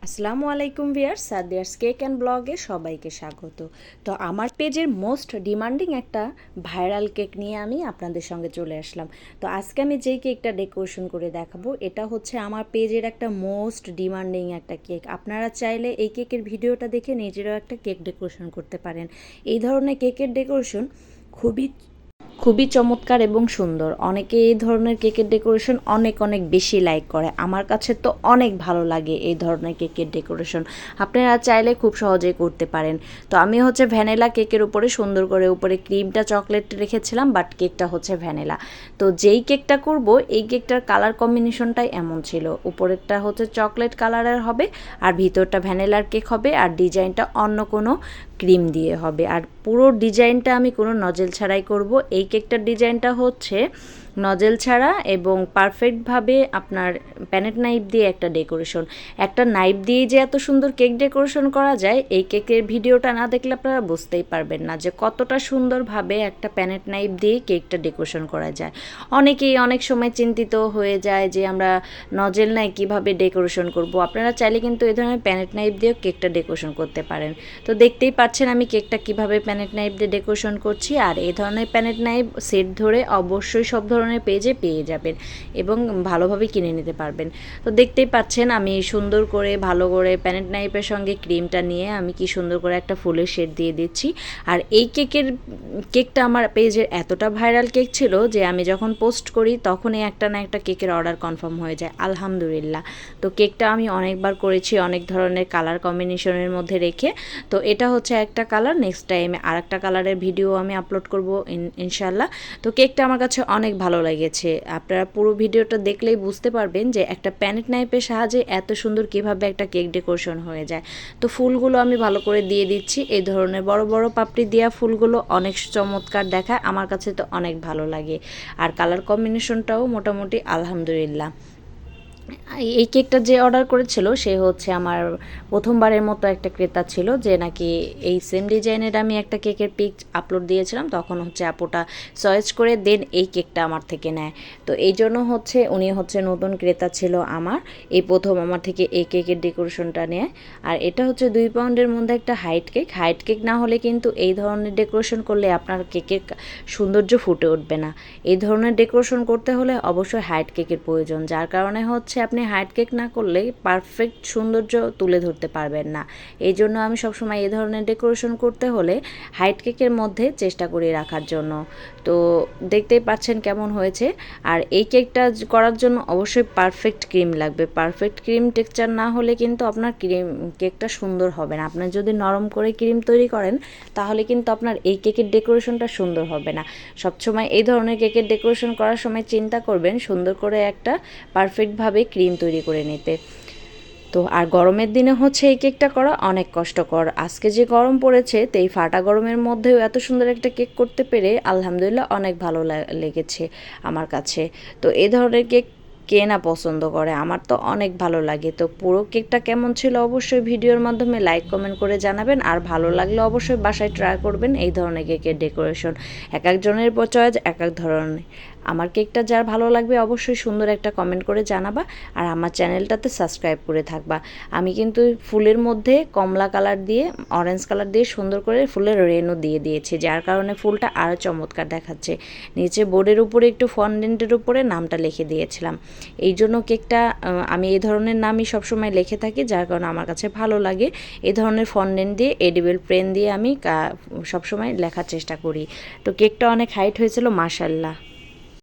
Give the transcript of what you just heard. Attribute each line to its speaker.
Speaker 1: আসসালামু আলাইকুম viewers, সাদিয়ার্স cake and ব্লগে সবাইকে স্বাগত। তো আমার পেজের মোস্ট ডিমান্ডিং একটা ভাইরাল কেক নিয়ে আমি আপনাদের সঙ্গে চলে আসলাম। তো আজকে আমি যেই কেকটা ডেকোরেশন করে দেখাবো এটা হচ্ছে আমার পেজের একটা মোস্ট ডিমান্ডিং একটা কেক। আপনারা চাইলে এই কেকের ভিডিওটা দেখে নিজেরাও একটা কেক ডেকোরেশন করতে পারেন। এই ধরনের কেকের ডেকোরেশন খুবই খুবই চমৎকার এবং সুন্দর। অনেকে এই ধরনের কেকের ডেকোরেশন অনেক অনেক বেশি লাইক করে। আমার কাছে তো অনেক ভালো লাগে এই ধরনের কেকের ডেকোরেশন। আপনারা চাইলে খুব সহজেই করতে পারেন। তো আমি হচ্ছে ভ্যানিলা কেকের উপরে সুন্দর করে উপরে ক্রিমটা চকলেট রেখেছিলাম, বাট কেকটা হচ্ছে ভ্যানিলা। তো যেই কেকটা করব এই কেকটার কালার কম্বিনেশনটাই এমন ছিল। উপরেরটা হচ্ছে চকলেট কালারের হবে আর ভিতরটা ভ্যানিলার কেক হবে, আর ডিজাইনটা অন্য কোনো ক্রিম দিয়ে হবে। আর পুরো ডিজাইনটা আমি কোনো নজেল ছাড়াই করব। এই কেকটার ডিজাইনটা হচ্ছে নজেল ছাড়া এবং পারফেক্টভাবে আপনার প্যানেট নাইফ দিয়ে একটা ডেকোরেশন। একটা নাইফ দিয়েই যে এত সুন্দর কেক ডেকোরেশন করা যায়, এই কেকের ভিডিওটা না দেখলে আপনারা বুঝতেই পারবেন না যে কতটা সুন্দরভাবে একটা প্যানেট নাইফ দিয়ে কেকটা ডেকোরেশন করা যায়। অনেকেই অনেক সময় চিন্তিত হয়ে যায় যে আমরা নজেল নাই কীভাবে ডেকোরেশন করব। আপনারা চাইলে কিন্তু এই ধরনের প্যানেট নাইফ দিয়েও কেকটা ডেকোরেশন করতে পারেন। তো দেখতেই পাচ্ছেন আমি কেকটা কিভাবে প্যানেট নাইফ দিয়ে ডেকোরেশন করছি। আর এই ধরনের প্যানেট নাইফ সেট ধরে অবশ্যই সব ধরনের পেজে পেয়ে যাবেন এবং ভালোভাবে কিনে নিতে পারবেন। তো দেখতেই পাচ্ছেন আমি সুন্দর করে ভালো করে প্যানেট নাইফের সঙ্গে ক্রিমটা নিয়ে আমি কি সুন্দর করে একটা ফুলের শেড দিয়ে দিচ্ছি। আর এই কেকটা আমার পেজের এতটা ভাইরাল কেক ছিল যে আমি যখন পোস্ট করি তখনই একটা না একটা কেকের অর্ডার কনফার্ম হয়ে যায়, আলহামদুলিল্লাহ। তো কেকটা আমি অনেকবার করেছি অনেক ধরনের কালার কম্বিনেশনের মধ্যে রেখে। তো এটা হচ্ছে একটা কালার, নেক্সট টাইমে আর একটা কালারের ভিডিও আমি আপলোড করব ইনশাল্লাহ। তো কেকটা আমার কাছে অনেক ভালো লেগেছে। আপনারা পুরো ভিডিওটা দেখলেই বুঝতে পারবেন যে একটা প্যানেট নাইফের সাহায্যে এত সুন্দর কীভাবে একটা কেক ডেকোরেশন হয়ে যায়। তো ফুলগুলো আমি ভালো করে দিয়ে দিচ্ছি। এই ধরনের বড় বড় পাপড়ি দেওয়া ফুলগুলো অনেক চমৎকার দেখায়, আমার কাছে তো অনেক ভালো লাগে। আর কালার কম্বিনেশনটাও মোটামুটি আলহামদুলিল্লাহ। এই কেকটা যে অর্ডার করেছিল সে হচ্ছে আমার প্রথমবারের মতো একটা ক্রেতা ছিল, যে নাকি এই সেম ডিজাইনের আমি একটা কেকের পিক আপলোড দিয়েছিলাম, তখন হচ্ছে আপুটা চয়েস করে দেন এই কেকটা আমার থেকে নেয়। তো এই জন্য হচ্ছে উনি হচ্ছে নতুন ক্রেতা ছিল আমার, এই প্রথম আমার থেকে এই কেকের ডেকোরেশনটা নেয়। আর এটা হচ্ছে 2 পাউন্ডের মধ্যে একটা হাইট কেক না হলে কিন্তু এই ধরনের ডেকোরেশন করলে আপনার কেকের সৌন্দর্য ফুটে উঠবে না। এই ধরনের ডেকোরেশন করতে হলে অবশ্যই হাইট কেকের প্রয়োজন, যার কারণে হচ্ছে আপনি হাইট কেক না করলে পারফেক্ট সৌন্দর্য তুলে ধরতে পারবেন না। এই জন্য আমি সবসময় এই ধরনের ডেকোরেশন করতে হলে হাইট কেকের মধ্যে চেষ্টা করি রাখার জন্য। তো দেখতেই পাচ্ছেন কেমন হয়েছে। আর এই কেকটা করার জন্য অবশ্যই পারফেক্ট ক্রিম লাগবে। পারফেক্ট ক্রিম টেক্সচার না হলে কিন্তু আপনার কেকটা সুন্দর হবে না। আপনি যদি নরম করে ক্রিম তৈরি করেন তাহলে কিন্তু আপনার এই কেকের ডেকোরেশনটা সুন্দর হবে না। সবসময় এই ধরনের কেকের ডেকোরেশন করার সময় চিন্তা করবেন সুন্দর করে একটা পারফেক্টভাবে ক্রিম তৈরি করে নিতে। তো আর গরমের দিনে হচ্ছে এই কেকটা করা অনেক কষ্টকর। আজকে যে গরম পড়েছে তো এই ফাটা গরমের মধ্যেও এত সুন্দর একটা কেক করতে পেরে আলহামদুলিল্লাহ অনেক ভালো লেগেছে আমার কাছে। তো এই ধরনের কেক কে না পছন্দ করে, আমার তো অনেক ভালো লাগে। তো পুরো কেকটা কেমন ছিল অবশ্যই ভিডিওর মাধ্যমে লাইক কমেন্ট করে জানাবেন। আর ভালো লাগলে অবশ্যই বাসায় ট্রাই করবেন এই ধরনের কেকের ডেকোরেশন। এক একজনের চয়েস এক এক ধরনের। আমার কেকটা যার ভালো লাগবে অবশ্যই সুন্দর একটা কমেন্ট করে জানাবা। আর আমার চ্যানেলটাতে সাবস্ক্রাইব করে থাকবা। আমি কিন্তু ফুলের মধ্যে কমলা কালার দিয়ে অরেঞ্জ কালার দিয়ে সুন্দর করে ফুলের রেনও দিয়ে দিয়েছি, যার কারণে ফুলটা আরও চমৎকার দেখাচ্ছে। নিচে বোর্ডের উপরে একটু ফন্ডেন্টের উপরে নামটা লিখে দিয়েছিলাম। এই জন্য কেকটা আমি এই ধরনের নামই সবসময় লিখে থাকি, যার কারণে আমার কাছে ভালো লাগে। এই ধরনের ফন্ডেন্ট দিয়ে এডিবল পেন দিয়ে আমি সবসময় লেখার চেষ্টা করি। তো কেকটা অনেক হাইট হয়েছিল মাশাআল্লাহ।